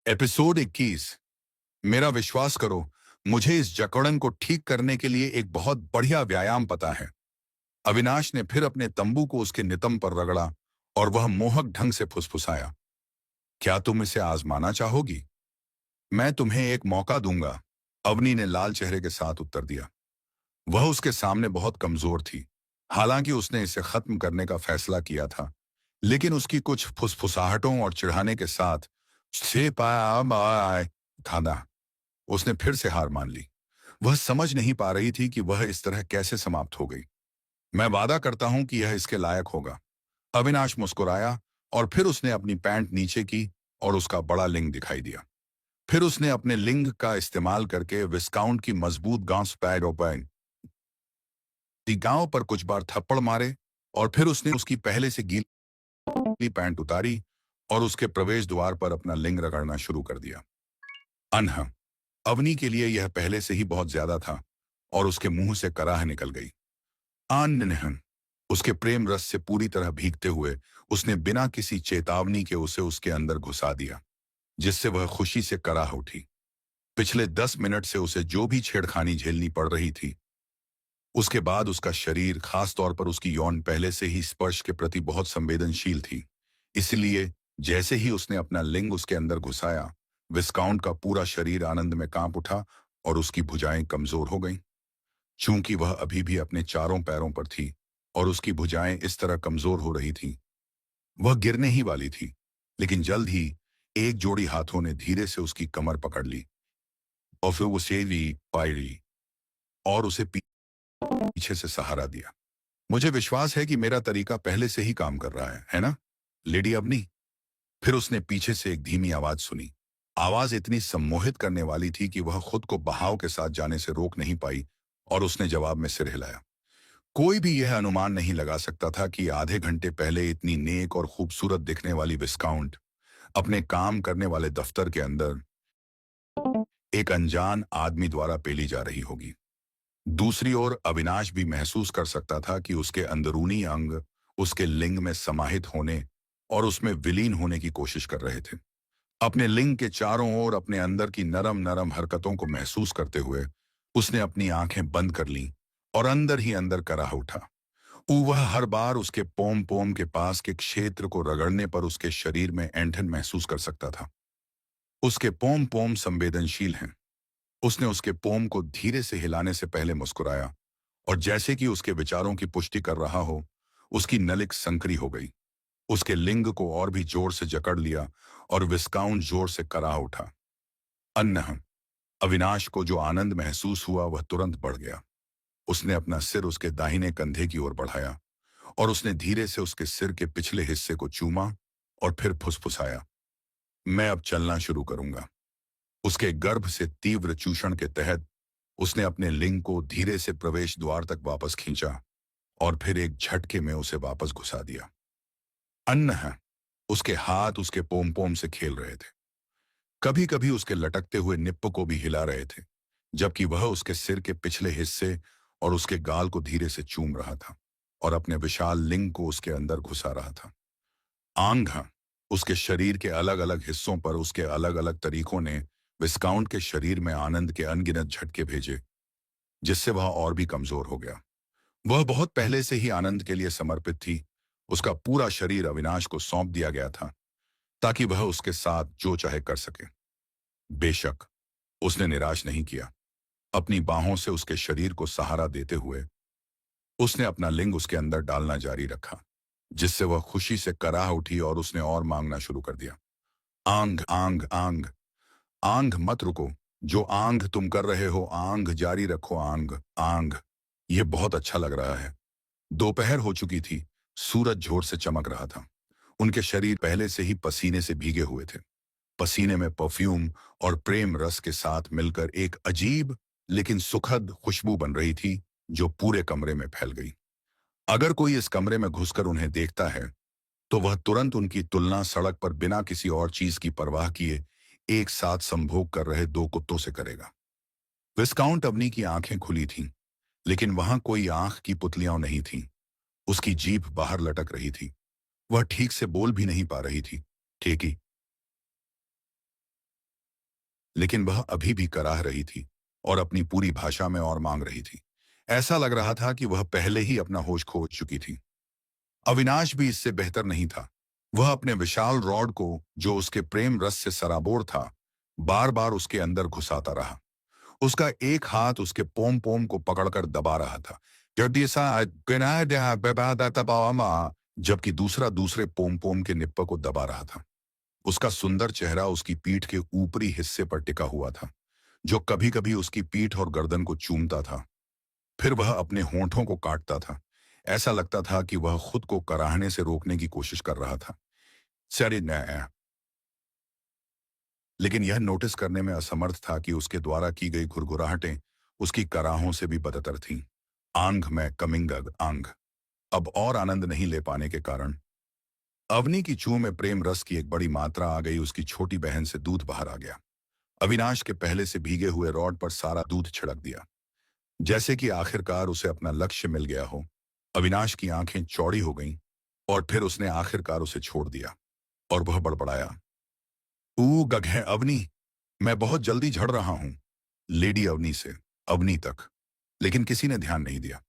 Episode 21। मेरा विश्वास करो, मुझे इस जकड़न को ठीक करने के लिए एक बहुत बढ़िया व्यायाम पता है। अविनाश ने फिर अपने तंबू को उसके नितंब पर रगड़ा और वह मोहक ढंग से फुसफुसाया। क्या तुम इसे आजमाना चाहोगी? मैं तुम्हें एक मौका दूंगा, अवनी ने लाल चेहरे के साथ उत्तर दिया। वह उसके सामने बहुत कमजोर थी। हालांकि उसने इसे खत्म करने का फैसला किया था, लेकिन उसकी कुछ फुसफुसाहटों और चिढ़ाने के साथ से पाया था। उसने फिर से हार मान ली। वह समझ नहीं पा रही थी कि वह इस तरह कैसे समाप्त हो गई। मैं वादा करता हूं कि यह इसके लायक होगा। अविनाश मुस्कुराया और फिर उसने अपनी पैंट नीचे की और उसका बड़ा लिंग दिखाई दिया। फिर उसने अपने लिंग का इस्तेमाल करके विस्काउंट की मजबूत गांस पैड ओपन गांव पर कुछ बार थप्पड़ मारे और फिर उसने उसकी पहले से गीली पैंट उतारी और उसके प्रवेश द्वार पर अपना लिंग रगड़ना शुरू कर दिया। अनह अवनी के लिए यह पहले से ही बहुत ज्यादा था और उसके मुंह से कराह निकल गई। आनन्हन उसके प्रेम रस से पूरी तरह भीगते हुए उसने बिना किसी चेतावनी के उसे उसके अंदर घुसा दिया, जिससे वह खुशी से कराह उठी। पिछले 10 मिनट से उसे जो भी छेड़खानी झेलनी पड़ रही थी, उसके बाद उसका शरीर, खास तौर पर उसकी यौन, पहले से ही स्पर्श के प्रति बहुत संवेदनशील थी। इसलिए जैसे ही उसने अपना लिंग उसके अंदर घुसाया, विस्काउंट का पूरा शरीर आनंद में कांप उठा और उसकी भुजाएं कमजोर हो गईं। चूंकि वह अभी भी अपने चारों पैरों पर थी और उसकी भुजाएं इस तरह कमजोर हो रही थीं, वह गिरने ही वाली थी। लेकिन जल्द ही एक जोड़ी हाथों ने धीरे से उसकी कमर पकड़ ली और फिर वो सेवी पायरी और उसे पीछे से सहारा दिया। मुझे विश्वास है कि मेरा तरीका पहले से ही काम कर रहा है ना, लेडी अवनी? फिर उसने पीछे से एक धीमी आवाज सुनी। आवाज इतनी सम्मोहित करने वाली थी कि वह खुद को बहाव के साथ जाने से रोक नहीं पाई और उसने जवाब में सिर हिलाया। कोई भी यह अनुमान नहीं लगा सकता था कि आधे घंटे पहले इतनी नेक और खूबसूरत दिखने वाली विस्काउंट अपने काम करने वाले दफ्तर के अंदर एक अनजान आदमी द्वारा पेली जा रही होगी। दूसरी ओर अविनाश भी महसूस कर सकता था कि उसके अंदरूनी अंग उसके लिंग में समाहित होने और उसमें विलीन होने की कोशिश कर रहे थे। अपने लिंग के चारों ओर अपने अंदर की नरम नरम हरकतों को महसूस करते हुए उसने अपनी आंखें बंद कर लीं और अंदर ही अंदर कराह उठा। वह हर बार उसके पोम पोम के पास के क्षेत्र को रगड़ने पर उसके शरीर में ऐंठन महसूस कर सकता था। उसके पोम पोम संवेदनशील हैं। उसने उसके पोम को धीरे से हिलाने से पहले मुस्कुराया और जैसे कि उसके विचारों की पुष्टि कर रहा हो, उसकी नलिक संकरी हो गई। उसके लिंग को और भी जोर से जकड़ लिया और विस्काउंट जोर से कराह उठा। अन्नह अविनाश को जो आनंद महसूस हुआ वह तुरंत बढ़ गया। उसने अपना सिर उसके दाहिने कंधे की ओर बढ़ाया और उसने धीरे से उसके सिर के पिछले हिस्से को चूमा और फिर फुसफुसाया, मैं अब चलना शुरू करूंगा। उसके गर्भ से तीव्र चूषण के तहत उसने अपने लिंग को धीरे से प्रवेश द्वार तक वापस खींचा और फिर एक झटके में उसे वापस घुसा दिया। अन्नह उसके हाथ उसके पोम पोम से खेल रहे थे। कभी कभी उसके लटकते हुए निप्प को भी हिला रहे थे, जबकि वह उसके सिर के पिछले हिस्से और उसके गाल को धीरे से चूम रहा था और अपने विशाल लिंग को उसके अंदर घुसा रहा था। आंग उसके शरीर के अलग अलग हिस्सों पर उसके अलग अलग तरीकों ने विस्काउंट के शरीर में आनंद के अनगिनत झटके भेजे, जिससे वह और भी कमजोर हो गया। वह बहुत पहले से ही आनंद के लिए समर्पित थी। उसका पूरा शरीर अविनाश को सौंप दिया गया था ताकि वह उसके साथ जो चाहे कर सके। बेशक उसने निराश नहीं किया। अपनी बाहों से उसके शरीर को सहारा देते हुए उसने अपना लिंग उसके अंदर डालना जारी रखा, जिससे वह खुशी से कराह उठी और उसने और मांगना शुरू कर दिया। आंग आंग आंग आंग मत रुको। जो आंग तुम कर रहे हो, आंग जारी रखो। आंग आंग यह बहुत अच्छा लग रहा है। दोपहर हो चुकी थी। सूरज जोर से चमक रहा था। उनके शरीर पहले से ही पसीने से भीगे हुए थे। पसीने में परफ्यूम और प्रेम रस के साथ मिलकर एक अजीब लेकिन सुखद खुशबू बन रही थी, जो पूरे कमरे में फैल गई। अगर कोई इस कमरे में घुसकर उन्हें देखता है, तो वह तुरंत उनकी तुलना सड़क पर बिना किसी और चीज की परवाह किए एक साथ संभोग कर रहे दो कुत्तों से करेगा। विस्काउंट अवनी की आंखें खुली थीं, लेकिन वहां कोई आंख की पुतलियां नहीं थीं। उसकी जीभ बाहर लटक रही थी। वह ठीक से बोल भी नहीं पा रही थी। ठीक ही लेकिन वह अभी भी कराह रही थी और अपनी पूरी भाषा में और मांग रही थी। ऐसा लग रहा था कि वह पहले ही अपना होश खो चुकी थी। अविनाश भी इससे बेहतर नहीं था। वह अपने विशाल रॉड को, जो उसके प्रेम रस से सराबोर था, बार बार उसके अंदर घुसाता रहा। उसका एक हाथ उसके पोम पोम को पकड़कर दबा रहा था, जबकि दूसरा दूसरे पोम पोम के निप्पा को दबा रहा था। उसका सुंदर चेहरा उसकी पीठ के ऊपरी हिस्से पर टिका हुआ था, जो कभी कभी उसकी पीठ और गर्दन को चूमता था। फिर वह अपने होंठों को काटता था। ऐसा लगता था कि वह खुद को कराहने से रोकने की कोशिश कर रहा था। सरी न लेकिन यह नोटिस करने में असमर्थ था कि उसके द्वारा की गई घुरघुराहटें उसकी कराहों से भी बदतर थीं। आंग में कमिंग आंग अब और आनंद नहीं ले पाने के कारण अवनी की चूह में प्रेम रस की एक बड़ी मात्रा आ गई। उसकी छोटी बहन से दूध बाहर आ गया। अविनाश के पहले से भीगे हुए रॉड पर सारा दूध छिड़क दिया, जैसे कि आखिरकार उसे अपना लक्ष्य मिल गया हो। अविनाश की आंखें चौड़ी हो गईं और फिर उसने आखिरकार उसे छोड़ दिया और वह बड़बड़ाया, ऊ गघे अवनी, मैं बहुत जल्दी झड़ रहा हूं। लेडी अवनी से अवनी तक, लेकिन किसी ने ध्यान नहीं दिया।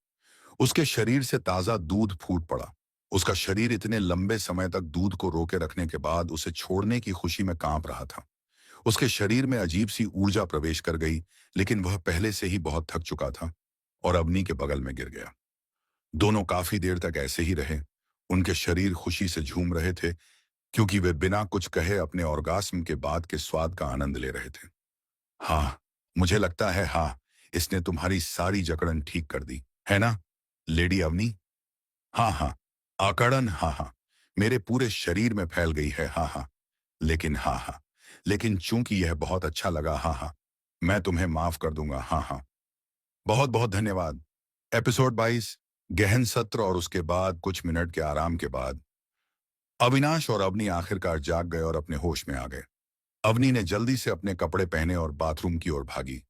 उसके शरीर से ताजा दूध फूट पड़ा। उसका शरीर इतने लंबे समय तक दूध को रोके रखने के बाद उसे छोड़ने की खुशी में कांप रहा था। उसके शरीर में अजीब सी ऊर्जा प्रवेश कर गई, लेकिन वह पहले से ही बहुत थक चुका था और अवनी के बगल में गिर गया। दोनों काफी देर तक ऐसे ही रहे। उनके शरीर खुशी से झूम रहे थे, क्योंकि वे बिना कुछ कहे अपने ऑर्गास्म के बाद के स्वाद का आनंद ले रहे थे। हाँ, मुझे लगता है, हाँ, इसने तुम्हारी सारी जकड़न ठीक कर दी, है ना, लेडी अवनी? हाँ हाँ। आकड़न, हाँ हाँ, मेरे पूरे शरीर में फैल गई है, हाँ हाँ। लेकिन हाँ हाँ, लेकिन चूंकि यह बहुत अच्छा लगा, हाँ हाँ, मैं तुम्हें माफ कर दूंगा, हाँ हाँ। बहुत बहुत धन्यवाद। एपिसोड 22, गहन सत्र और उसके बाद कुछ मिनट के आराम के बाद अविनाश और अवनी आखिरकार जाग गए और अपने होश में आ गए। अवनी ने जल्दी से अपने कपड़े पहने और बाथरूम की ओर भागी,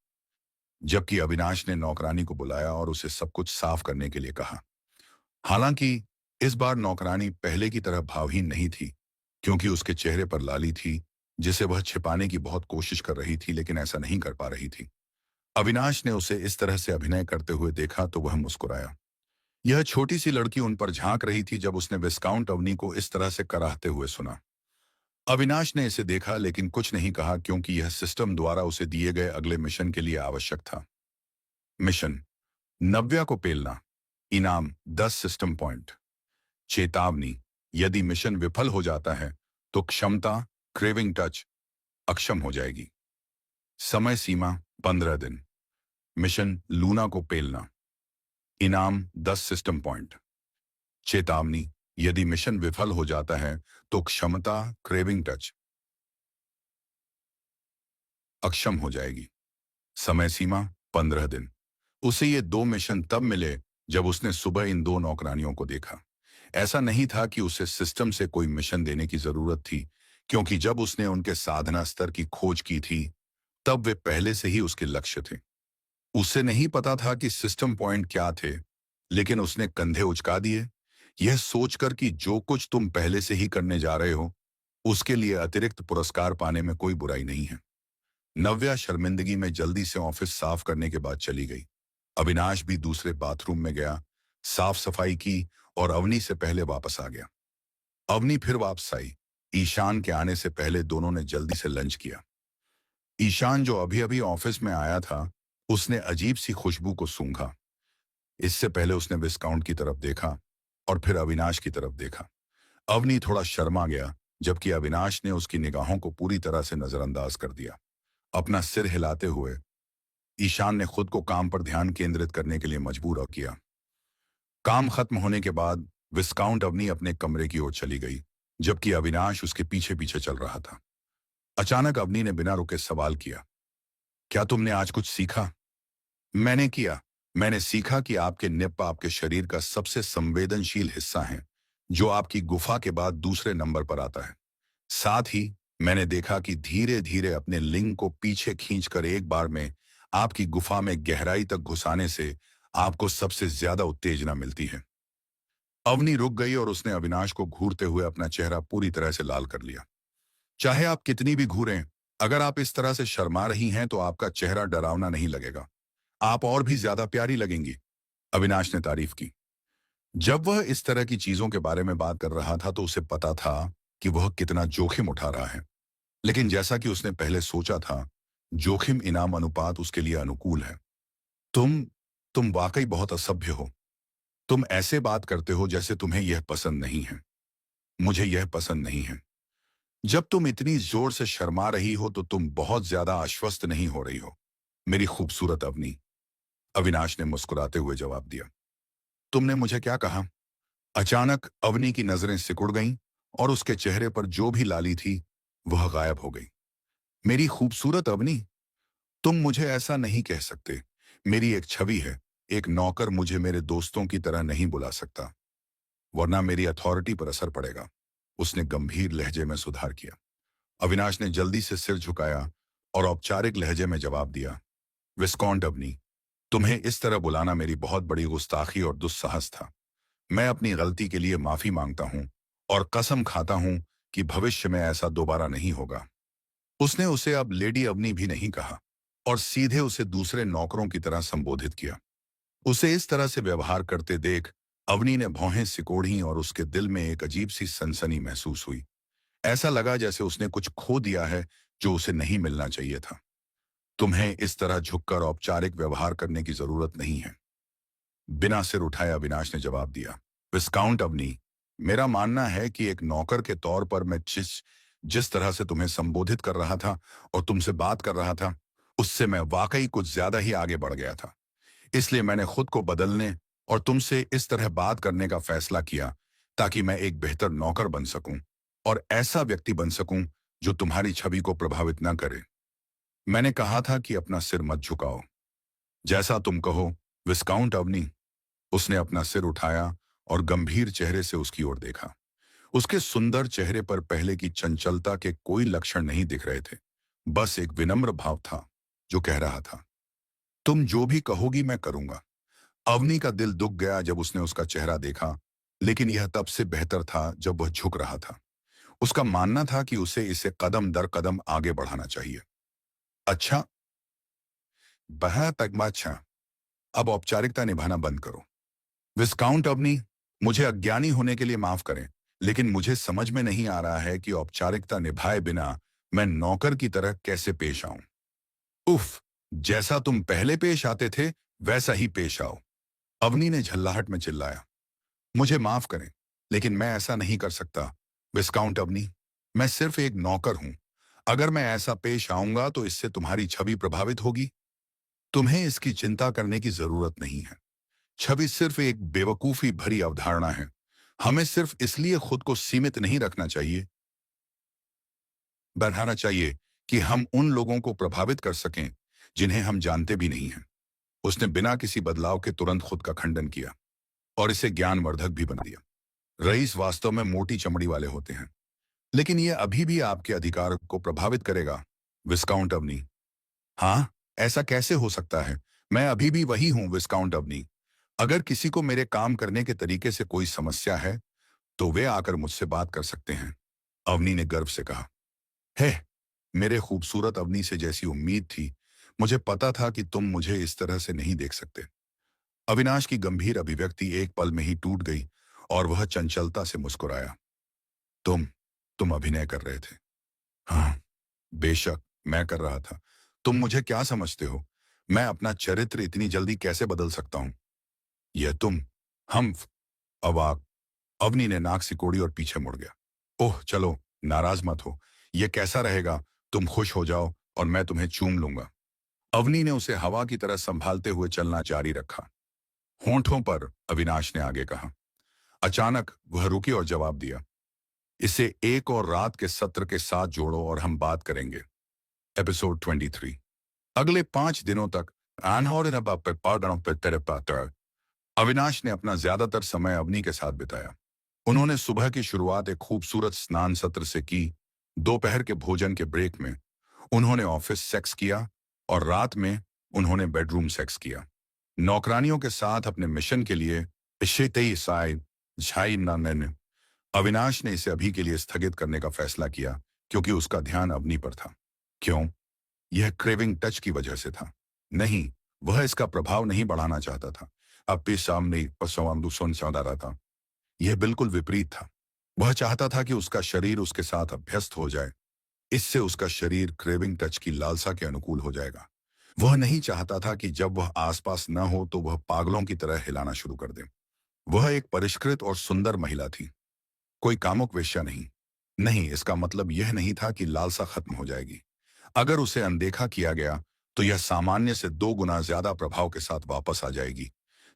जबकि अविनाश ने नौकरानी को बुलाया और उसे सब कुछ साफ करने के लिए कहा। हालांकि इस बार नौकरानी पहले की तरह भावहीन नहीं थी, क्योंकि उसके चेहरे पर लाली थी, जिसे वह छिपाने की बहुत कोशिश कर रही थी, लेकिन ऐसा नहीं कर पा रही थी। अविनाश ने उसे इस तरह से अभिनय करते हुए देखा तो वह मुस्कुराया। यह छोटी सी लड़की उन पर झांक रही थी जब उसने विस्काउंट अवनी को इस तरह से कराहते हुए सुना। अविनाश ने इसे देखा लेकिन कुछ नहीं कहा, क्योंकि यह सिस्टम द्वारा उसे दिए गए अगले मिशन के लिए आवश्यक था। मिशन: नव्या को पेलना। इनाम 10 सिस्टम पॉइंट। चेतावनी: यदि मिशन विफल हो जाता है तो क्षमता क्रेविंग टच अक्षम हो जाएगी। समय सीमा 15 दिन। मिशन: लूना को पेलना। इनाम 10 सिस्टम पॉइंट। चेतावनी: यदि मिशन विफल हो जाता है तो क्षमता क्रेविंग टच अक्षम हो जाएगी। समय सीमा 15 दिन। उसे ये 2 मिशन तब मिले जब उसने सुबह इन 2 नौकरानियों को देखा। ऐसा नहीं था कि उसे सिस्टम से कोई मिशन देने की जरूरत थी, क्योंकि जब उसने उनके साधना स्तर की खोज की थी तब वे पहले से ही उसके लक्ष्य थे। उसे नहीं पता था कि सिस्टम पॉइंट क्या थे, लेकिन उसने कंधे उचका दिए, यह सोचकर कि जो कुछ तुम पहले से ही करने जा रहे हो उसके लिए अतिरिक्त पुरस्कार पाने में कोई बुराई नहीं है। नव्या शर्मिंदगी में जल्दी से ऑफिस साफ करने के बाद चली गई। अविनाश भी दूसरे बाथरूम में गया, साफ सफाई की और अवनी से पहले वापस आ गया। अवनी फिर वापस आई। ईशान के आने से पहले दोनों ने जल्दी से लंच किया। ईशान, जो अभी अभी ऑफिस में आया था, उसने अजीब सी खुशबू को सूंघा। इससे पहले उसने विस्काउंट की तरफ देखा और फिर अविनाश की तरफ देखा। अवनी थोड़ा शर्मा गया, जबकि अविनाश ने उसकी निगाहों को पूरी तरह से नजरअंदाज कर दिया। अपना सिर हिलाते हुए ईशान ने खुद को काम पर ध्यान केंद्रित करने के लिए मजबूर किया। काम खत्म होने के बाद विस्काउंट अवनी अपने कमरे की ओर चली गई, जबकि अविनाश उसके पीछे पीछे चल रहा था। अचानक अवनी ने बिना रुके सवाल किया, क्या तुमने आज कुछ सीखा? मैंने किया। मैंने सीखा कि आपके निप आपके शरीर का सबसे संवेदनशील हिस्सा है, जो आपकी गुफा के बाद दूसरे नंबर पर आता है। साथ ही मैंने देखा कि धीरे धीरे अपने लिंग को पीछे खींचकर एक बार में आपकी गुफा में गहराई तक घुसाने से आपको सबसे ज्यादा उत्तेजना मिलती है। अवनी रुक गई और उसने अविनाश को घूरते हुए अपना चेहरा पूरी तरह से लाल कर लिया। चाहे आप कितनी भी घूरें, अगर आप इस तरह से शर्मा रही हैं तो आपका चेहरा डरावना नहीं लगेगा, आप और भी ज्यादा प्यारी लगेंगी। अविनाश ने तारीफ की। जब वह इस तरह की चीजों के बारे में बात कर रहा था तो उसे पता था कि वह कितना जोखिम उठा रहा है। लेकिन जैसा कि उसने पहले सोचा था, जोखिम इनाम अनुपात उसके लिए अनुकूल है। तुम तुम वाकई बहुत असभ्य हो। तुम ऐसे बात करते हो जैसे तुम्हें यह पसंद नहीं है। मुझे यह पसंद नहीं है। जब तुम इतनी जोर से शर्मा रही हो तो तुम बहुत ज्यादा आश्वस्त नहीं हो रही हो, मेरी खूबसूरत अवनी। अविनाश ने मुस्कुराते हुए जवाब दिया। तुमने मुझे क्या कहा? अचानक अवनी की नजरें सिकुड़ गईं और उसके चेहरे पर जो भी लाली थी वह गायब हो गई। मेरी खूबसूरत अवनी? तुम मुझे ऐसा नहीं कह सकते। मेरी एक छवि है। एक नौकर मुझे मेरे दोस्तों की तरह नहीं बुला सकता, वरना मेरी अथॉरिटी पर असर पड़ेगा। उसने गंभीर लहजे में सुधार किया। अविनाश ने जल्दी से सिर झुकाया और औपचारिक लहजे में जवाब दिया। विस्कॉन्ट अवनी, तुम्हें इस तरह बुलाना मेरी बहुत बड़ी गुस्ताखी और दुस्साहस था। मैं अपनी गलती के लिए माफी मांगता हूं और कसम खाता हूं कि भविष्य में ऐसा दोबारा नहीं होगा। उसने उसे अब लेडी अवनी भी नहीं कहा और सीधे उसे दूसरे नौकरों की तरह संबोधित किया। उसे इस तरह से व्यवहार करते देख अवनी ने भौहें सिकोड़ी और उसके दिल में एक अजीब सी सनसनी महसूस हुई। ऐसा लगा जैसे उसने कुछ खो दिया है जो उसे नहीं मिलना चाहिए था। तुम्हें इस तरह झुककर औपचारिक व्यवहार करने की जरूरत नहीं है, बिना सिर उठाए अविनाश ने जवाब दिया। विस्काउंट अवनी, मेरा मानना है कि एक नौकर के तौर पर मैं जिस जिस तरह से तुम्हें संबोधित कर रहा था और तुमसे बात कर रहा था, उससे मैं वाकई कुछ ज्यादा ही आगे बढ़ गया था। इसलिए मैंने खुद को बदलने और तुमसे इस तरह बात करने का फैसला किया, ताकि मैं एक बेहतर नौकर बन सकूं और ऐसा व्यक्ति बन सकूं जो तुम्हारी छवि को प्रभावित न करे। मैंने कहा था कि अपना सिर मत झुकाओ। जैसा तुम कहो, विस्काउंट अवनी। उसने अपना सिर उठाया और गंभीर चेहरे से उसकी ओर देखा। उसके सुंदर चेहरे पर पहले की चंचलता के कोई लक्षण नहीं दिख रहे थे। बस एक विनम्र भाव था जो कह रहा था, तुम जो भी कहोगी मैं करूंगा। अवनी का दिल दुख गया जब उसने उसका चेहरा देखा, लेकिन यह तब से बेहतर था जब वह झुक रहा था। उसका मानना था कि उसे इसे कदम दर कदम आगे बढ़ाना चाहिए। अच्छा, अच्छा, अब औपचारिकता निभाना बंद करो। विस्काउंट अवनी, मुझे अज्ञानी होने के लिए माफ करें, लेकिन मुझे समझ में नहीं आ रहा है कि औपचारिकता निभाए बिना मैं नौकर की तरह कैसे पेश आऊं। उफ, जैसा तुम पहले पेश आते थे वैसा ही पेश आओ। अवनी ने झल्लाहट में चिल्लाया। मुझे माफ करें, लेकिन मैं ऐसा नहीं कर सकता। विस्काउंट अवनी, मैं सिर्फ एक नौकर हूं। अगर मैं ऐसा पेश आऊंगा तो इससे तुम्हारी छवि प्रभावित होगी। तुम्हें इसकी चिंता करने की जरूरत नहीं है। छवि सिर्फ एक बेवकूफी भरी अवधारणा है। हमें सिर्फ इसलिए खुद को सीमित नहीं रखना चाहिए, बढ़ाना चाहिए कि हम उन लोगों को प्रभावित कर सकें जिन्हें हम जानते भी नहीं हैं। उसने बिना किसी बदलाव के तुरंत खुद का खंडन किया और इसे ज्ञानवर्धक भी बना दिया। रईस वास्तव में मोटी चमड़ी वाले होते हैं, लेकिन यह अभी भी आपके अधिकार को प्रभावित करेगा। विस्काउंट अवनी, हाँ, ऐसा कैसे हो सकता है? मैं अभी भी वही हूं विस्काउंट अवनी। अगर किसी को मेरे काम करने के तरीके से कोई समस्या है तो वे आकर मुझसे बात कर सकते हैं। अवनी ने गर्व से कहा। है, मेरे खूबसूरत अवनी से जैसी उम्मीद थी। मुझे पता था कि तुम मुझे इस तरह से नहीं देख सकते। अविनाश की गंभीर अभिव्यक्ति एक पल में ही टूट गई और वह चंचलता से मुस्कुराया। तुम तुम अभिनय कर रहे थे। हाँ, बेशक मैं कर रहा था। तुम मुझे क्या समझते हो? मैं अपना चरित्र इतनी जल्दी कैसे बदल सकता हूं? यह तुम, हम, अवाक। अवनी ने नाक सिकोड़ी और पीछे मुड़ गया। ओह चलो, नाराज मत हो। यह कैसा रहेगा? तुम खुश हो जाओ और मैं तुम्हें चूम लूंगा। अवनी ने उसे हवा की तरह संभालते हुए चलना जारी रखा। होंठों पर, अविनाश ने आगे कहा। अचानक वह रुकी और जवाब दिया। इसे एक और रात के सत्र के साथ जोड़ो और हम बात करेंगे। एपिसोड 23। अगले 5 दिनों तक अविनाश ने अपना ज्यादातर समय अवनी के साथ बिताया। उन्होंने सुबह की शुरुआत एक खूबसूरत स्नान सत्र से की। दोपहर के भोजन के ब्रेक में उन्होंने ऑफिस सेक्स किया और रात में उन्होंने बेडरूम सेक्स किया। नौकरानियों के साथ अपने मिशन के लिए इशेतेई साइड झाई नानन। अविनाश ने इसे अभी के लिए स्थगित करने का फैसला किया क्योंकि उसका ध्यान अवनी पर था। क्यों? यह क्रेविंग टच की वजह से था। नहीं, वह इसका प्रभाव नहीं बढ़ाना चाहता था। अब भी सामने रहा था। यह बिल्कुल विपरीत था। वह चाहता था कि उसका शरीर उसके साथ अभ्यस्त हो जाए। इससे उसका शरीर क्रेविंग टच की लालसा के अनुकूल हो जाएगा। वह नहीं चाहता था कि जब वह आसपास न हो तो वह पागलों की तरह हिलाना शुरू कर दे। वह एक परिष्कृत और सुंदर महिला थी, कोई कामुक वेश्या नहीं। नहीं, इसका मतलब यह नहीं था कि लालसा खत्म हो जाएगी। अगर उसे अनदेखा किया गया तो यह सामान्य से 2 गुना ज्यादा प्रभाव के साथ वापस आ जाएगी,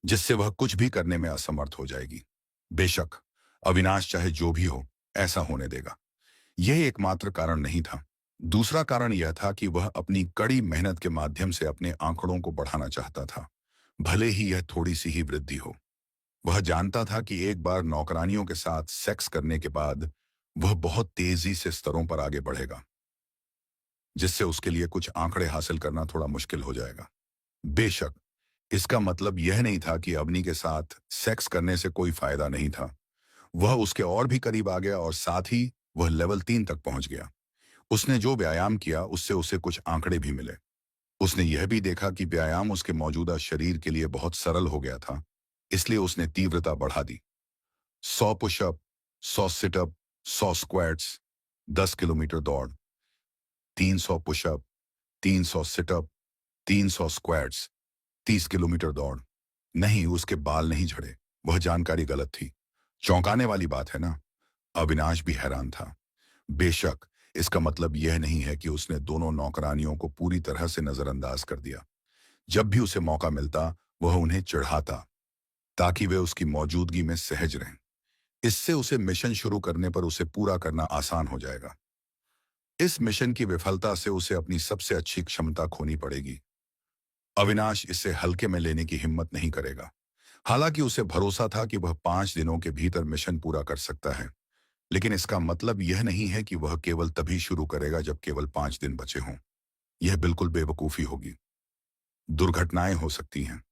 जिससे वह कुछ भी करने में असमर्थ हो जाएगी। बेशक अविनाश चाहे जो भी हो, ऐसा होने देगा। यह एकमात्र कारण नहीं था। दूसरा कारण यह था कि वह अपनी कड़ी मेहनत के माध्यम से अपने आंकड़ों को बढ़ाना चाहता था, भले ही यह थोड़ी सी ही वृद्धि हो। वह जानता था कि एक बार नौकरानियों के साथ सेक्स करने के बाद वह बहुत तेजी से स्तरों पर आगे बढ़ेगा, जिससे उसके लिए कुछ आंकड़े हासिल करना थोड़ा मुश्किल हो जाएगा। बेशक इसका मतलब यह नहीं था कि अवनी के साथ सेक्स करने से कोई फायदा नहीं था। वह उसके और भी करीब आ गया और साथ ही वह लेवल 3 तक पहुंच गया। उसने जो व्यायाम किया उससे उसे कुछ आंकड़े भी मिले। उसने यह भी देखा कि व्यायाम उसके मौजूदा शरीर के लिए बहुत सरल हो गया था, इसलिए उसने तीव्रता बढ़ा दी। 100 पुशअप, 100 सिटअप, 100 स्क्वाट्स, 10 किलोमीटर दौड़, 300 पुशअप, 300 सिटअप, 300 स्क्वाट्स, 30 किलोमीटर दौड़। नहीं, उसके बाल नहीं झड़े। वह जानकारी गलत थी। चौंकाने वाली बात है ना? अविनाश भी हैरान था। बेशक इसका मतलब यह नहीं है कि उसने दोनों नौकरानियों को पूरी तरह से नजरअंदाज कर दिया। जब भी उसे मौका मिलता वह उन्हें चिढ़ाता, ताकि वे उसकी मौजूदगी में सहज रहें। इससे उसे मिशन शुरू करने पर उसे पूरा करना आसान हो जाएगा। इस मिशन की विफलता से उसे अपनी सबसे अच्छी क्षमता खोनी पड़ेगी। अविनाश इसे हल्के में लेने की हिम्मत नहीं करेगा। हालांकि उसे भरोसा था कि वह 5 दिनों के भीतर मिशन पूरा कर सकता है, लेकिन इसका मतलब यह नहीं है कि वह केवल तभी शुरू करेगा जब केवल 5 दिन बचे हों। यह बिल्कुल बेवकूफी होगी। दुर्घटनाएं हो सकती हैं।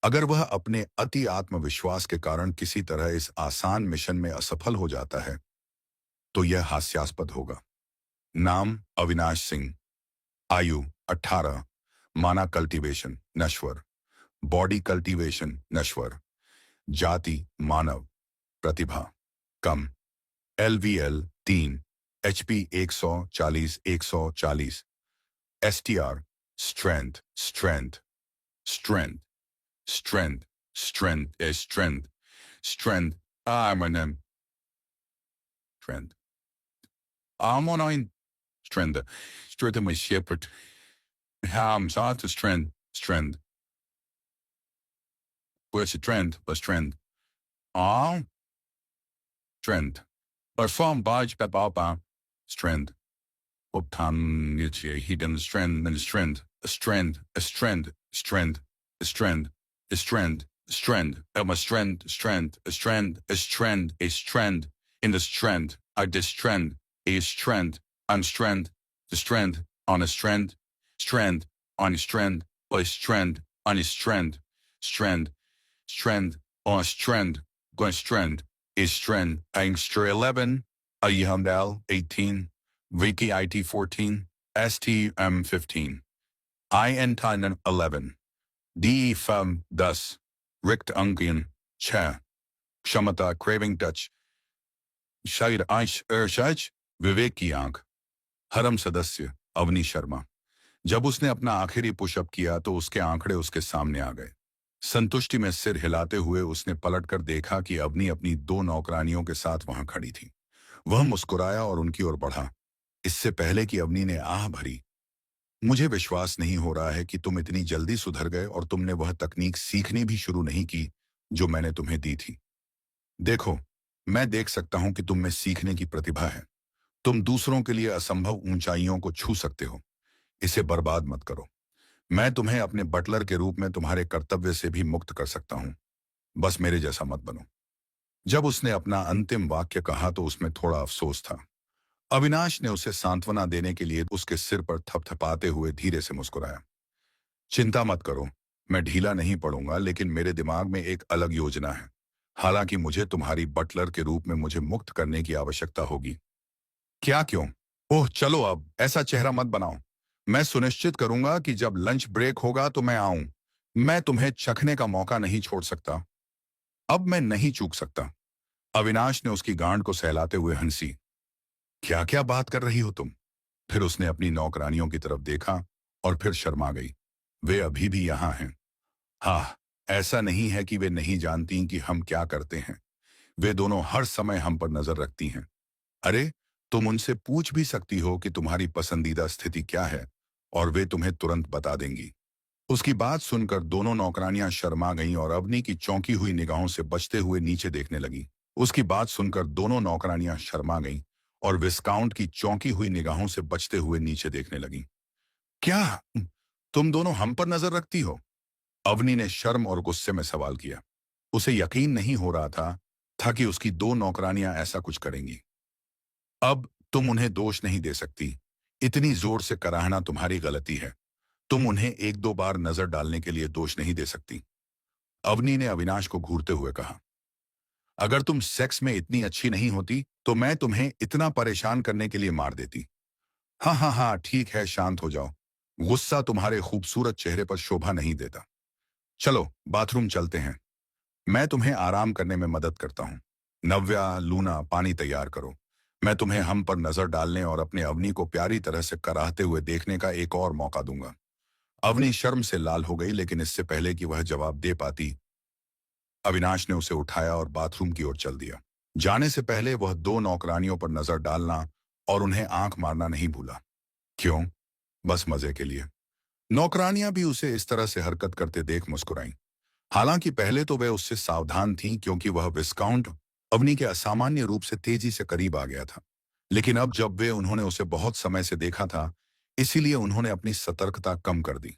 अगर वह अपने अति आत्मविश्वास के कारण किसी तरह इस आसान मिशन में असफल हो जाता है, तो यह हास्यास्पद होगा। नाम अविनाश सिंह, आयु 18, माना कल्टीवेशन नश्वर, बॉडी कल्टीवेशन नश्वर, जाति मानव, प्रतिभा कम, LVL 3, HP 140, STR strength strength strength strength, strength is strength, strength, I'm an strength. I'm on ein strength, strength my shepherd, ham saat strength, strength, where's the trend, but strength, ah, strength, but from Baj Bababa, strength, Optan Nietzsche, hidden strength and strength, a strength, a strength, strength, a strength, a strength, strength, a strength, strength, a strength, a strength, a strength, in the strength, I this strength, a strength, on strength, the strength, on a strength, strength, on a strength, or a strength, on a strength, strength, strength, on a strength, going strength, is strength, Angster 11, Ayhamdal 18, Vicky IT 14, STM 15, IN 11, DE FEM 10, Richt Ungian, Cha, Kshamata Craving Dutch, Shaid Aish Shaj, विवेक की आंख, हरम सदस्य अवनी शर्मा। जब उसने अपना आखिरी pushup किया तो उसके आंकड़े उसके सामने आ गए। संतुष्टि में सिर हिलाते हुए उसने पलटकर देखा कि अवनी अपनी 2 नौकरानियों के साथ वहां खड़ी थी। वह मुस्कुराया और उनकी ओर बढ़ा, इससे पहले कि अवनी ने आह भरी। मुझे विश्वास नहीं हो रहा है कि तुम इतनी जल्दी सुधर गए और तुमने वह तकनीक सीखनी भी शुरू नहीं की जो मैंने तुम्हें दी थी। देखो, मैं देख सकता हूं कि तुम में सीखने की प्रतिभा है। तुम दूसरों के लिए असंभव ऊंचाइयों को छू सकते हो। इसे बर्बाद मत करो। मैं तुम्हें अपने बटलर के रूप में तुम्हारे कर्तव्य से भी मुक्त कर सकता हूं। बस मेरे जैसा मत बनो। जब उसने अपना अंतिम वाक्य कहा तो उसमें थोड़ा अफसोस था। अविनाश ने उसे सांत्वना देने के लिए उसके सिर पर थपथपाते हुए धीरे से मुस्कुराया। चिंता मत करो, मैं ढीला नहीं पड़ूंगा, लेकिन मेरे दिमाग में एक अलग योजना है। हालांकि मुझे तुम्हारी बटलर के रूप में मुझे मुक्त करने की आवश्यकता होगी। क्या? क्यों? ओह चलो, अब ऐसा चेहरा मत बनाओ। मैं सुनिश्चित करूंगा कि जब लंच ब्रेक होगा तो मैं आऊं। मैं तुम्हें चखने का मौका नहीं छोड़ सकता। अब मैं नहीं चूक सकता। अविनाश ने उसकी गांड को सहलाते हुए हंसी। क्या क्या बात कर रही हो तुम? फिर उसने अपनी नौकरानियों की तरफ देखा और फिर शर्मा गई। वे अभी भी यहां हैं। हाँ, ऐसा नहीं है कि वे नहीं जानती कि हम क्या करते हैं। वे दोनों हर समय हम पर नजर रखती हैं। अरे, तुम उनसे पूछ भी सकती हो कि तुम्हारी पसंदीदा स्थिति क्या है और वे तुम्हें तुरंत बता देंगी। उसकी बात सुनकर दोनों नौकरानियां शर्मा गईं और अवनी की चौंकी हुई निगाहों से बचते हुए नीचे देखने लगी। उसकी बात सुनकर दोनों नौकरानियां शर्मा गईं और विस्काउंट की चौंकी हुई निगाहों से बचते हुए नीचे देखने लगी। क्या तुम दोनों हम पर नजर रखती हो? अवनी ने शर्म और गुस्से में सवाल किया। उसे यकीन नहीं हो रहा था कि उसकी दो नौकरानियां ऐसा कुछ करेंगी। अब तुम उन्हें दोष नहीं दे सकती। इतनी जोर से कराहना तुम्हारी गलती है। तुम उन्हें एक दो बार नजर डालने के लिए दोष नहीं दे सकती। अवनी ने अविनाश को घूरते हुए कहा। अगर तुम सेक्स में इतनी अच्छी नहीं होती तो मैं तुम्हें इतना परेशान करने के लिए मार देती। हाँ हाँ हाँ, ठीक है, शांत हो जाओ। गुस्सा तुम्हारे खूबसूरत चेहरे पर शोभा नहीं देता। चलो बाथरूम चलते हैं। मैं तुम्हें आराम करने में मदद करता हूँ। नव्या, लूना, पानी तैयार करो। मैं तुम्हें हम पर नजर डालने और अपने अवनी को प्यारी तरह से कराहते हुए देखने का एक और मौका दूंगा। अवनी शर्म से लाल हो गई, लेकिन इससे पहले कि वह जवाब दे पाती, अविनाश ने उसे उठाया और बाथरूम की ओर चल दिया। जाने से पहले वह दो नौकरानियों पर नजर डालना और उन्हें आंख मारना नहीं भूला। क्यों? बस मजे के लिए। नौकरानियां भी उसे इस तरह से हरकत करते देख मुस्कुराईं। हालांकि पहले तो वे उससे सावधान थीं, क्योंकि वह विस्काउंट अवनी के असामान्य रूप से तेजी से करीब आ गया था। लेकिन अब जब वे उन्होंने उसे बहुत समय से देखा था, इसीलिए उन्होंने अपनी सतर्कता कम कर दी।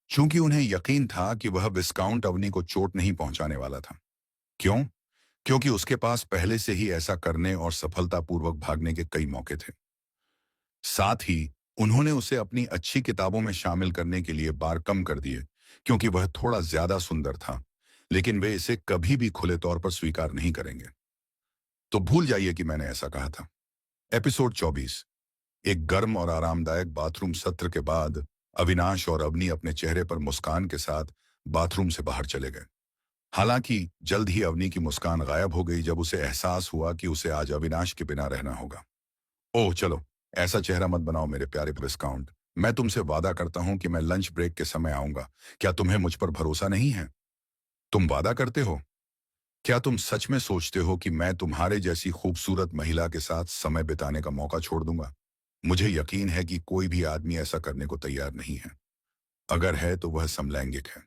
चूंकि उन्हें यकीन था कि वह विस्काउंट अवनी को चोट नहीं पहुंचाने वाला था। क्यों? क्योंकि उसके पास पहले से ही ऐसा करने और सफलतापूर्वक भागने के कई मौके थे। साथ ही उन्होंने उसे अपनी अच्छी किताबों में शामिल करने के लिए बार कम कर दिए, क्योंकि वह थोड़ा ज्यादा सुंदर था। लेकिन वे इसे कभी भी खुले तौर पर स्वीकार नहीं करेंगे। तो भूल जाइए कि मैंने ऐसा कहा था। एपिसोड 24। एक गर्म और आरामदायक बाथरूम सत्र के बाद अविनाश और अवनी अपने चेहरे पर मुस्कान के साथ बाथरूम से बाहर चले गए। हालांकि जल्द ही अवनी की मुस्कान गायब हो गई जब उसे एहसास हुआ कि उसे आज अविनाश के बिना रहना होगा। ओह चलो, ऐसा चेहरा मत बनाओ मेरे प्यारे विस्काउंट। मैं तुमसे वादा करता हूं कि मैं लंच ब्रेक के समय आऊंगा। क्या तुम्हें मुझ पर भरोसा नहीं है? तुम वादा करते हो? क्या तुम सच में सोचते हो कि मैं तुम्हारे जैसी खूबसूरत महिला के साथ समय बिताने का मौका छोड़ दूंगा? मुझे यकीन है कि कोई भी आदमी ऐसा करने को तैयार नहीं है। अगर है तो वह समलैंगिक है।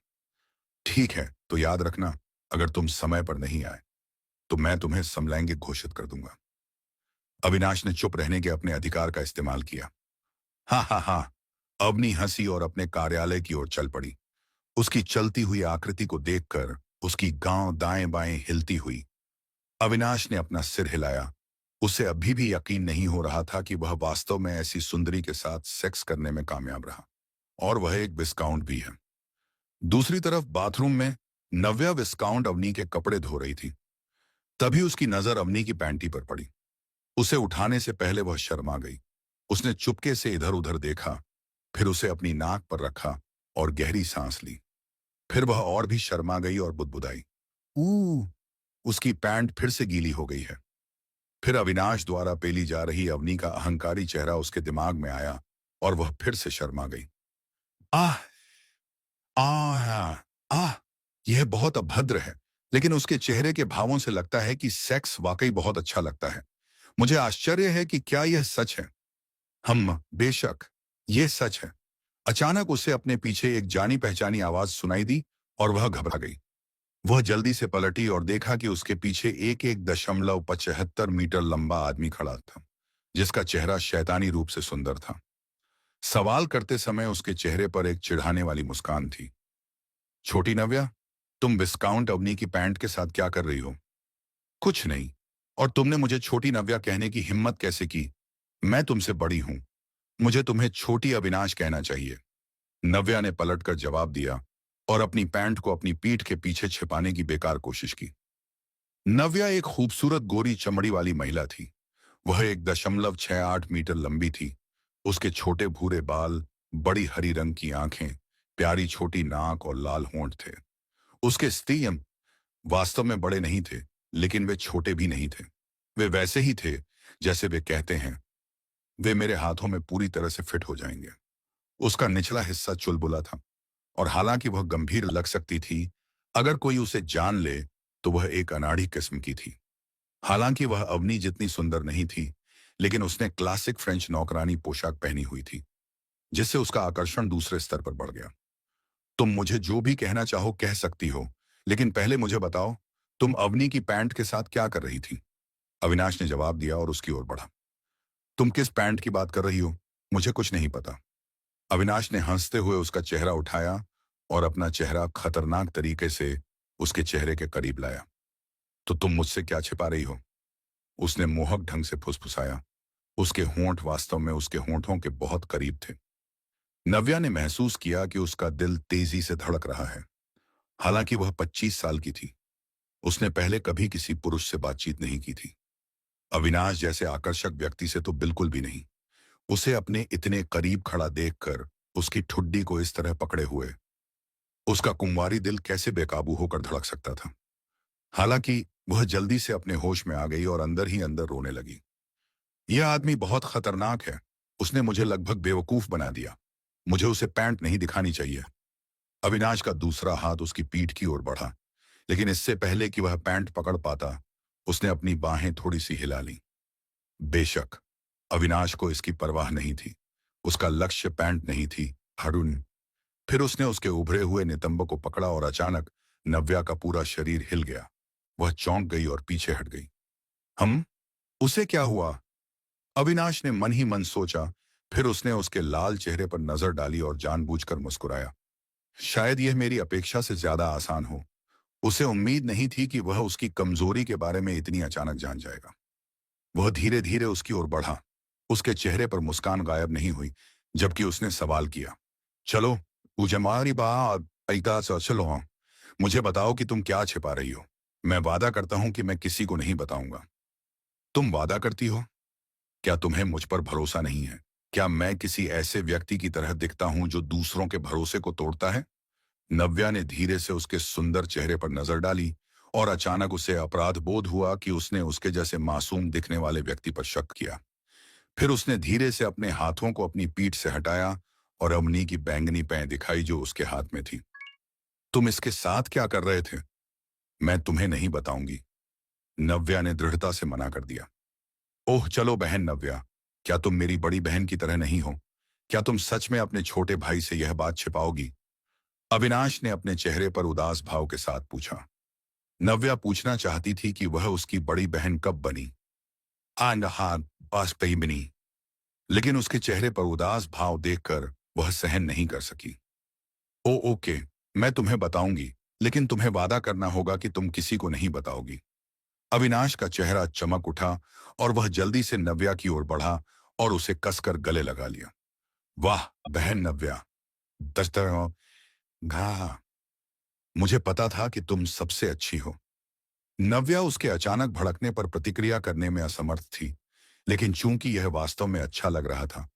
ठीक है, तो याद रखना, अगर तुम समय पर नहीं आए तो मैं तुम्हें समलैंगिक घोषित कर दूंगा। अविनाश ने चुप रहने के अपने अधिकार का इस्तेमाल किया। हाँ हाँ हाँ। अवनी हंसी और अपने कार्यालय की ओर चल पड़ी। उसकी चलती हुई आकृति को देखकर उसकी गांव दाएं बाएं हिलती हुई। अविनाश ने अपना सिर हिलाया। उसे अभी भी यकीन नहीं हो रहा था कि वह वास्तव में ऐसी सुंदरी के साथ सेक्स करने में कामयाब रहा, और वह एक विस्काउंट भी है। दूसरी तरफ बाथरूम में नव्या विस्काउंट अवनी के कपड़े धो रही थी। तभी उसकी नजर अवनी की पैंटी पर पड़ी। उसे उठाने से पहले वह शर्मा गई। उसने चुपके से इधर उधर देखा, फिर उसे अपनी नाक पर रखा और गहरी सांस ली। फिर वह और भी शर्मा गई और बुदबुदाई। ऊ, उसकी पैंट फिर से गीली हो गई है। फिर अविनाश द्वारा पेली जा रही अवनी का अहंकारी चेहरा उसके दिमाग में आया और वह फिर से शर्मा गई। आह, आह, आह, यह बहुत अभद्र है, लेकिन उसके चेहरे के भावों से लगता है कि सेक्स वाकई बहुत अच्छा लगता है। मुझे आश्चर्य है कि क्या यह सच है। हम बेशक, यह सच है। अचानक उसे अपने पीछे एक जानी पहचानी आवाज सुनाई दी और वह घबरा गई। वह जल्दी से पलटी और देखा कि उसके पीछे एक 1.75 मीटर लंबा आदमी खड़ा था, जिसका चेहरा शैतानी रूप से सुंदर था। सवाल करते समय उसके चेहरे पर एक चिढ़ाने वाली मुस्कान थी। छोटी नव्या, तुम विस्काउंट अवनी की पैंट के साथ क्या कर रही हो? कुछ नहीं। और तुमने मुझे छोटी नव्या कहने की हिम्मत कैसे की? मैं तुमसे बड़ी हूं। मुझे तुम्हें छोटी अविनाश कहना चाहिए। नव्या ने पलटकर जवाब दिया और अपनी पैंट को अपनी पीठ के पीछे छिपाने की बेकार कोशिश की। नव्या एक खूबसूरत गोरी चमड़ी वाली महिला थी। वह 1.68 मीटर लंबी थी। उसके छोटे भूरे बाल बड़ी हरी रंग की आंखें, प्यारी छोटी नाक और लाल होंठ थे। उसके स्तेयम वास्तव में बड़े नहीं थे, लेकिन वे छोटे भी नहीं थे। वे वैसे ही थे जैसे वे कहते हैं। वे मेरे हाथों में पूरी तरह से फिट हो जाएंगे। उसका निचला हिस्सा चुलबुला था, और हालांकि वह गंभीर लग सकती थी, अगर कोई उसे जान ले तो वह एक अनाड़ी किस्म की थी। हालांकि वह अवनी जितनी सुंदर नहीं थी, लेकिन उसने क्लासिक फ्रेंच नौकरानी पोशाक पहनी हुई थी, जिससे उसका आकर्षण दूसरे स्तर पर बढ़ गया। तुम मुझे जो भी कहना चाहो कह सकती हो, लेकिन पहले मुझे बताओ, तुम अवनी की पैंट के साथ क्या कर रही थी? अविनाश ने जवाब दिया और उसकी ओर बढ़ा। तुम किस पैंट की बात कर रही हो? मुझे कुछ नहीं पता। अविनाश ने हंसते हुए उसका चेहरा उठाया और अपना चेहरा खतरनाक तरीके से उसके चेहरे के करीब लाया। तो तुम मुझसे क्या छिपा रही हो? उसने मोहक ढंग से फुसफुसाया। उसके होंठ वास्तव में उसके होंठों के बहुत करीब थे। नव्या ने महसूस किया कि उसका दिल तेजी से धड़क रहा है। हालांकि वह 25 साल की थी, उसने पहले कभी किसी पुरुष से बातचीत नहीं की थी। अविनाश जैसे आकर्षक व्यक्ति से तो बिल्कुल भी नहीं। उसे अपने इतने करीब खड़ा देखकर उसकी ठुड्डी को इस तरह पकड़े हुए उसका कुंवारी दिल कैसे बेकाबू होकर धड़क सकता था। हालांकि वह जल्दी से अपने होश में आ गई और अंदर ही अंदर रोने लगी। यह आदमी बहुत खतरनाक है। उसने मुझे लगभग बेवकूफ बना दिया। मुझे उसे पैंट नहीं दिखानी चाहिए। अविनाश का दूसरा हाथ उसकी पीठ की ओर बढ़ा, लेकिन इससे पहले कि वह पैंट पकड़ पाता, उसने अपनी बाहें थोड़ी सी हिला ली। बेशक अविनाश को इसकी परवाह नहीं थी। उसका लक्ष्य पैंट नहीं थी, हरुण। फिर उसने उसके उभरे हुए नितंब को पकड़ा और अचानक नव्या का पूरा शरीर हिल गया। वह चौंक गई और पीछे हट गई। हम उसे क्या हुआ? अविनाश ने मन ही मन सोचा। फिर उसने उसके लाल चेहरे पर नजर डाली और जानबूझकर मुस्कुराया। शायद यह मेरी अपेक्षा से ज्यादा आसान हो। उसे उम्मीद नहीं थी कि वह उसकी कमजोरी के बारे में इतनी अचानक जान जाएगा। वह धीरे धीरे उसकी ओर बढ़ा। उसके चेहरे पर मुस्कान गायब नहीं हुई, जबकि उसने सवाल किया, चलो मुझे मारी बात ऐता सा चलो हाँ। मुझे बताओ कि तुम क्या छिपा रही हो। मैं वादा करता हूं कि मैं किसी को नहीं बताऊंगा। तुम वादा करती हो? क्या तुम्हें मुझ पर भरोसा नहीं है? क्या मैं किसी ऐसे व्यक्ति की तरह दिखता हूं जो दूसरों के भरोसे को तोड़ता है? नव्या ने धीरे से उसके सुंदर चेहरे पर नजर डाली, और अचानक उसे अपराध बोध हुआ कि उसने उसके जैसे मासूम दिखने वाले व्यक्ति पर शक किया। फिर उसने धीरे से अपने हाथों को अपनी पीठ से हटाया और अवनी की बैंगनी पैं दिखाई जो उसके हाथ में थी। तुम इसके साथ क्या कर रहे थे? मैं तुम्हें नहीं बताऊंगी। नव्या ने दृढ़ता से मना कर दिया। ओह चलो बहन नव्या, क्या तुम मेरी बड़ी बहन की तरह नहीं हो? क्या तुम सच में अपने छोटे भाई से यह बात छिपाओगी? अविनाश ने अपने चेहरे पर उदास भाव के साथ पूछा। नव्या पूछना चाहती थी कि वह उसकी बड़ी बहन कब बनी, बनी, लेकिन उसके चेहरे पर उदास भाव देखकर वह सहन नहीं कर सकी। ओ ओके, मैं तुम्हें बताऊंगी, लेकिन तुम्हें वादा करना होगा कि तुम किसी को नहीं बताओगी। अविनाश का चेहरा चमक उठा और वह जल्दी से नव्या की ओर बढ़ा और उसे कसकर गले लगा लिया। वाह बहन नव्या, दस्तर घा, मुझे पता था कि तुम सबसे अच्छी हो। नव्या उसके अचानक भड़कने पर प्रतिक्रिया करने में असमर्थ थी, लेकिन चूंकि यह वास्तव में अच्छा लग रहा था,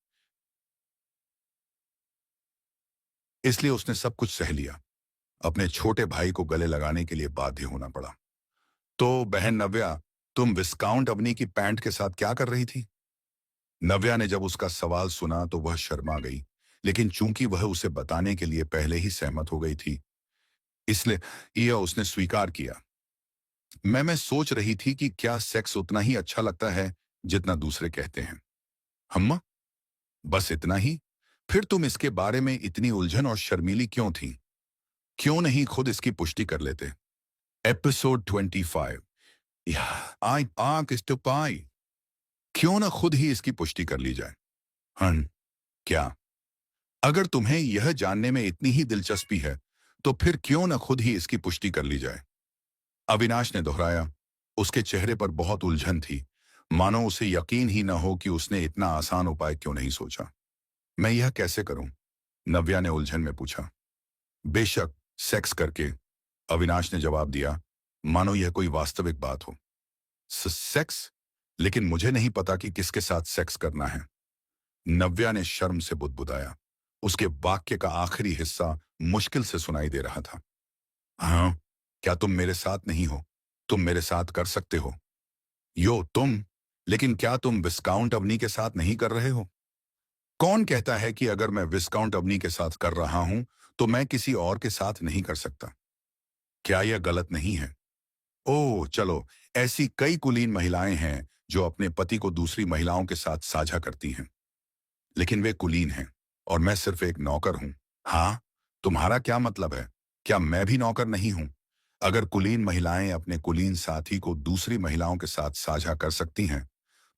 इसलिए उसने सब कुछ सह लिया। अपने छोटे भाई को गले लगाने के लिए बाध्य होना पड़ा। तो बहन नव्या, तुम विस्काउंट अवनी की पैंट के साथ क्या कर रही थी? नव्या ने जब उसका सवाल सुना तो वह शर्मा गई, लेकिन चूंकि वह उसे बताने के लिए पहले ही सहमत हो गई थी, इसलिए यह उसने स्वीकार किया। मैं सोच रही थी कि क्या सेक्स उतना ही अच्छा लगता है जितना दूसरे कहते हैं। हम्मा, बस इतना ही? फिर तुम इसके बारे में इतनी उलझन और शर्मीली क्यों थी? क्यों नहीं खुद इसकी पुष्टि कर लेते? एपिसोड 25। आई आंख पाई, क्यों ना खुद ही इसकी पुष्टि कर ली जाए। हन, क्या? अगर तुम्हें यह जानने में इतनी ही दिलचस्पी है, तो फिर क्यों ना खुद ही इसकी पुष्टि कर ली जाए? अविनाश ने दोहराया। उसके चेहरे पर बहुत उलझन थी, मानो उसे यकीन ही न हो कि उसने इतना आसान उपाय क्यों नहीं सोचा। मैं यह कैसे करूं? नव्या ने उलझन में पूछा। बेशक, सेक्स करके, अविनाश ने जवाब दिया, मानो यह कोई वास्तविक बात हो। सेक्स? लेकिन मुझे नहीं पता कि किसके साथ सेक्स करना है। नव्या ने शर्म से बुदबुदाया। उसके वाक्य का आखिरी हिस्सा मुश्किल से सुनाई दे रहा था। हाँ, क्या तुम मेरे साथ नहीं हो? तुम मेरे साथ कर सकते हो। यो तुम, लेकिन क्या तुम विस्काउंट अवनी के साथ नहीं कर रहे हो? कौन कहता है कि अगर मैं विस्काउंट अवनी के साथ कर रहा हूं तो मैं किसी और के साथ नहीं कर सकता? क्या यह गलत नहीं है? ओह चलो, ऐसी कई कुलीन महिलाएं हैं जो अपने पति को दूसरी महिलाओं के साथ साझा करती हैं, लेकिन वे कुलीन हैं और मैं सिर्फ एक नौकर हूं। हाँ, तुम्हारा क्या मतलब है? क्या मैं भी नौकर नहीं हूं? अगर कुलीन महिलाएं अपने कुलीन साथी को दूसरी महिलाओं के साथ साझा कर सकती हैं,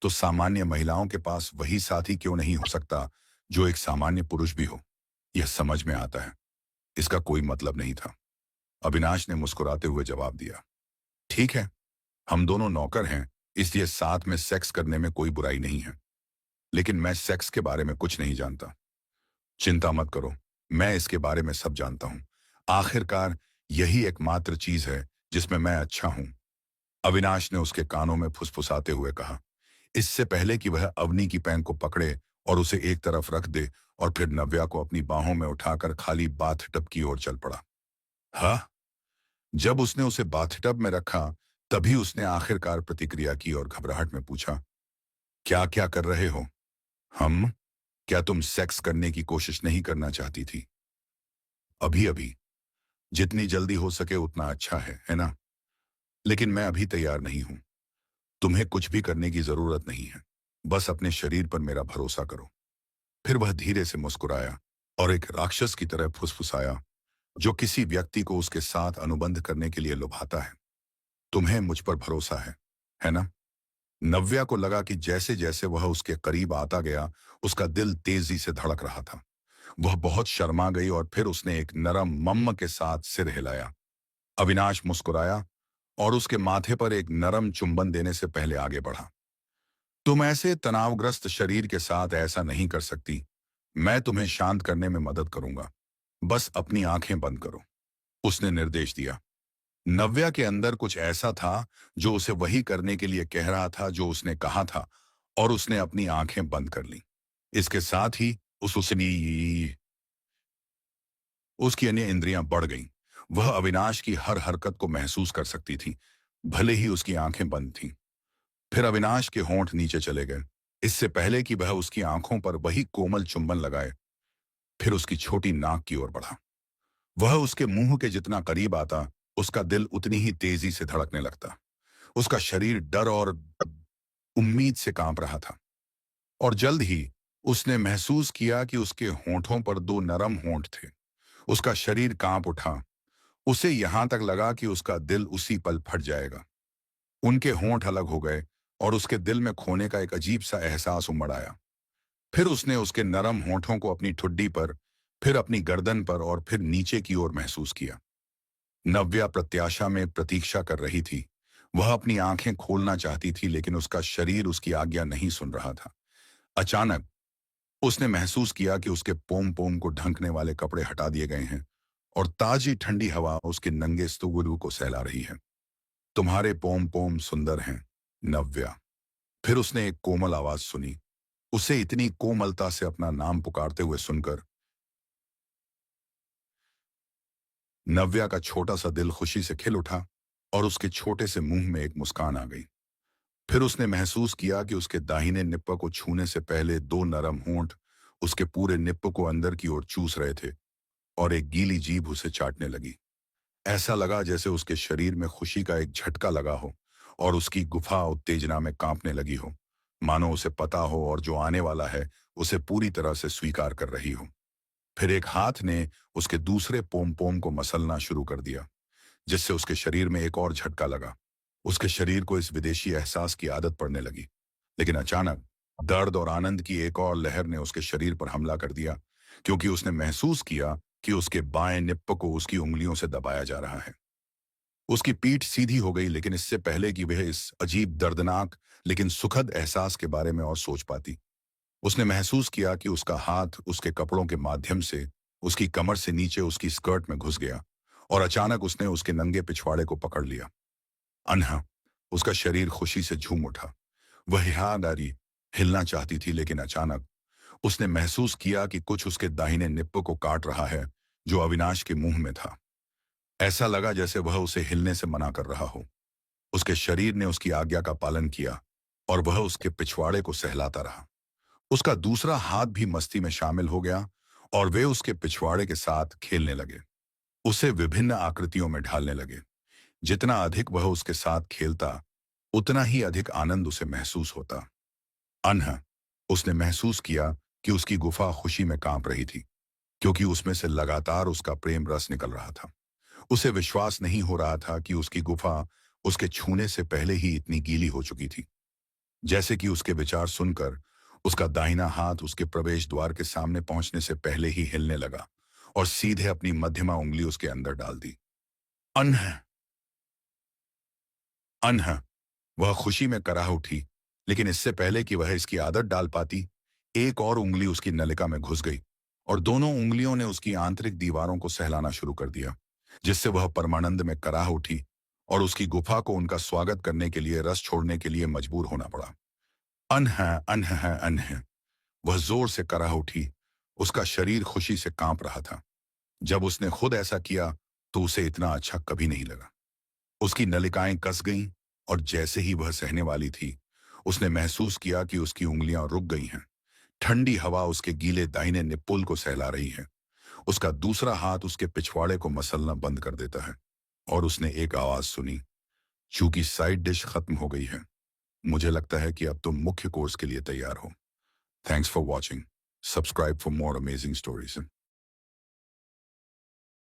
तो सामान्य महिलाओं के पास वही साथी क्यों नहीं हो सकता जो एक सामान्य पुरुष भी हो? यह समझ में आता है। इसका कोई मतलब नहीं था। अविनाश ने मुस्कुराते हुए जवाब दिया, ठीक है, हम दोनों नौकर हैं, इसलिए साथ में सेक्स करने में कोई बुराई नहीं है। लेकिन मैं सेक्स के बारे में कुछ नहीं जानता। चिंता मत करो, मैं इसके बारे में सब जानता हूं। आखिरकार यही एकमात्र चीज है जिसमें मैं अच्छा हूं। अविनाश ने उसके कानों में फुसफुसाते हुए कहा, इससे पहले कि वह अवनी की पैंट को पकड़े और उसे एक तरफ रख दे और फिर नव्या को अपनी बाहों में उठाकर खाली बाथटब की ओर चल पड़ा। हाँ, जब उसने उसे बाथटब में रखा, तभी उसने आखिरकार प्रतिक्रिया की और घबराहट में पूछा, क्या क्या कर रहे हो? हम? क्या तुम सेक्स करने की कोशिश नहीं करना चाहती थी? अभी अभी, जितनी जल्दी हो सके उतना अच्छा है ना? लेकिन मैं अभी तैयार नहीं हूं। तुम्हें कुछ भी करने की जरूरत नहीं है। बस अपने शरीर पर मेरा भरोसा करो। फिर वह धीरे से मुस्कुराया और एक राक्षस की तरह फुसफुसाया, जो किसी व्यक्ति को उसके साथ अनुबंध करने के लिए लुभाता है। तुम्हें मुझ पर भरोसा है ना? नव्या को लगा कि जैसे जैसे वह उसके करीब आता गया, उसका दिल तेजी से धड़क रहा था। वह बहुत शर्मा गई और फिर उसने एक नरम मम्म के साथ सिर हिलाया। अविनाश मुस्कुराया और उसके माथे पर एक नरम चुंबन देने से पहले आगे बढ़ा। तुम ऐसे तनावग्रस्त शरीर के साथ ऐसा नहीं कर सकती। मैं तुम्हें शांत करने में मदद करूंगा। बस अपनी आंखें बंद करो, उसने निर्देश दिया। नव्या के अंदर कुछ ऐसा था जो उसे वही करने के लिए कह रहा था जो उसने कहा था, और उसने अपनी आंखें बंद कर लीं। इसके साथ ही उसकी अन्य इंद्रियां बढ़ गईं। वह अविनाश की हर हरकत को महसूस कर सकती थी, भले ही उसकी आंखें बंद थीं। फिर अविनाश के होंठ नीचे चले गए, इससे पहले कि वह उसकी आंखों पर वही कोमल चुंबन लगाए। फिर उसकी छोटी नाक की ओर बढ़ा। वह उसके मुंह के जितना करीब आता, उसका दिल उतनी ही तेजी से धड़कने लगता। उसका शरीर डर और उम्मीद से कांप रहा था। और जल्द ही उसने महसूस किया कि उसके होंठों पर दो नरम होंठ थे। उसका शरीर कांप उठा। उसे यहां तक लगा कि उसका दिल उसी पल फट जाएगा। उनके होंठ अलग हो गए और उसके दिल में खोने का एक अजीब सा एहसास उमड़ आया। फिर उसने उसके नरम होंठों को अपनी ठुड्डी पर, फिर अपनी गर्दन पर और फिर नीचे की ओर महसूस किया। नव्या प्रत्याशा में प्रतीक्षा कर रही थी। वह अपनी आंखें खोलना चाहती थी, लेकिन उसका शरीर उसकी आज्ञा नहीं सुन रहा था। अचानक उसने महसूस किया कि उसके पोम पोम को ढंकने वाले कपड़े हटा दिए गए हैं और ताजी ठंडी हवा उसके नंगे स्तुगुरु को सहला रही है। तुम्हारे पोम पोम सुंदर हैं, नव्या। फिर उसने एक कोमल आवाज सुनी। उसे इतनी कोमलता से अपना नाम पुकारते हुए सुनकर नव्या का छोटा सा दिल खुशी से खिल उठा और उसके छोटे से मुंह में एक मुस्कान आ गई। फिर उसने महसूस किया कि उसके दाहिने निप्प को छूने से पहले दो नरम होंठ उसके पूरे निप्प को अंदर की ओर चूस रहे थे और एक गीली जीभ उसे चाटने लगी। ऐसा लगा जैसे उसके शरीर में खुशी का एक झटका लगा हो और उसकी गुफा उत्तेजना में कांपने लगी हो, मानो उसे पता हो और जो आने वाला है उसे पूरी तरह से स्वीकार कर रही हो। फिर एक हाथ ने उसके दूसरे पोम पोम को मसलना शुरू कर दिया, जिससे उसके शरीर में एक और झटका लगा। उसके शरीर को इस विदेशी एहसास की आदत पड़ने लगी, लेकिन अचानक दर्द और आनंद की एक और लहर ने उसके शरीर पर हमला कर दिया, क्योंकि उसने महसूस किया कि उसके बाएं निप्प को उसकी उंगलियों से दबाया जा रहा है। उसकी पीठ सीधी हो गई, लेकिन इससे पहले कि वह इस अजीब दर्दनाक लेकिन सुखद एहसास के बारे में और सोच पाती, उसने महसूस किया कि उसका हाथ उसके कपड़ों के माध्यम से उसकी कमर से नीचे उसकी स्कर्ट में घुस गया और अचानक उसने उसके नंगे पिछवाड़े को पकड़ लिया। अनहा, उसका शरीर खुशी से झूम उठा। वह हिहादारी हिलना चाहती थी, लेकिन अचानक उसने महसूस किया कि कुछ उसके दाहिने निप्प को काट रहा है, जो अविनाश के मुंह में था। ऐसा लगा जैसे वह उसे हिलने से मना कर रहा हो। उसके शरीर ने उसकी आज्ञा का पालन किया और वह उसके पिछवाड़े को सहलाता रहा। उसका दूसरा हाथ भी मस्ती में शामिल हो गया और वे उसके पिछवाड़े के साथ खेलने लगे, उसे विभिन्न आकृतियों में ढालने लगे। जितना अधिक वह उसके साथ खेलता, उतना ही अधिक आनंद उसे महसूस होता। अनह उसने महसूस किया कि उसकी गुफा खुशी में कांप रही थी, क्योंकि उसमें से लगातार उसका प्रेम रस निकल रहा था। उसे विश्वास नहीं हो रहा था कि उसकी गुफा उसके छूने से पहले ही इतनी गीली हो चुकी थी। जैसे कि उसके विचार सुनकर उसका दाहिना हाथ उसके प्रवेश द्वार के सामने पहुंचने से पहले ही हिलने लगा और सीधे अपनी मध्यमा उंगली उसके अंदर डाल दी। अनह अनह वह खुशी में कराह उठी, लेकिन इससे पहले कि वह इसकी आदत डाल पाती, एक और उंगली उसकी नलिका में घुस गई और दोनों उंगलियों ने उसकी आंतरिक दीवारों को सहलाना शुरू कर दिया, जिससे वह परमानंद में कराह उठी और उसकी गुफा को उनका स्वागत करने के लिए रस छोड़ने के लिए मजबूर होना पड़ा। अनह अनह अनह वह जोर से कराह उठी। उसका शरीर खुशी से कांप रहा था। जब उसने खुद ऐसा किया तो उसे इतना अच्छा कभी नहीं लगा। उसकी नलिकाएं कस गईं और जैसे ही वह सहने वाली थी, उसने महसूस किया कि उसकी उंगलियां रुक गई हैं। ठंडी हवा उसके गीले दाहिने निप्पुल को सहला रही है। उसका दूसरा हाथ उसके पिछवाड़े को मसलना बंद कर देता है और उसने एक आवाज सुनी, चूंकि साइड डिश खत्म हो गई है, मुझे लगता है कि अब तुम मुख्य कोर्स के लिए तैयार हो। Thanks for watching. Subscribe for more amazing stories.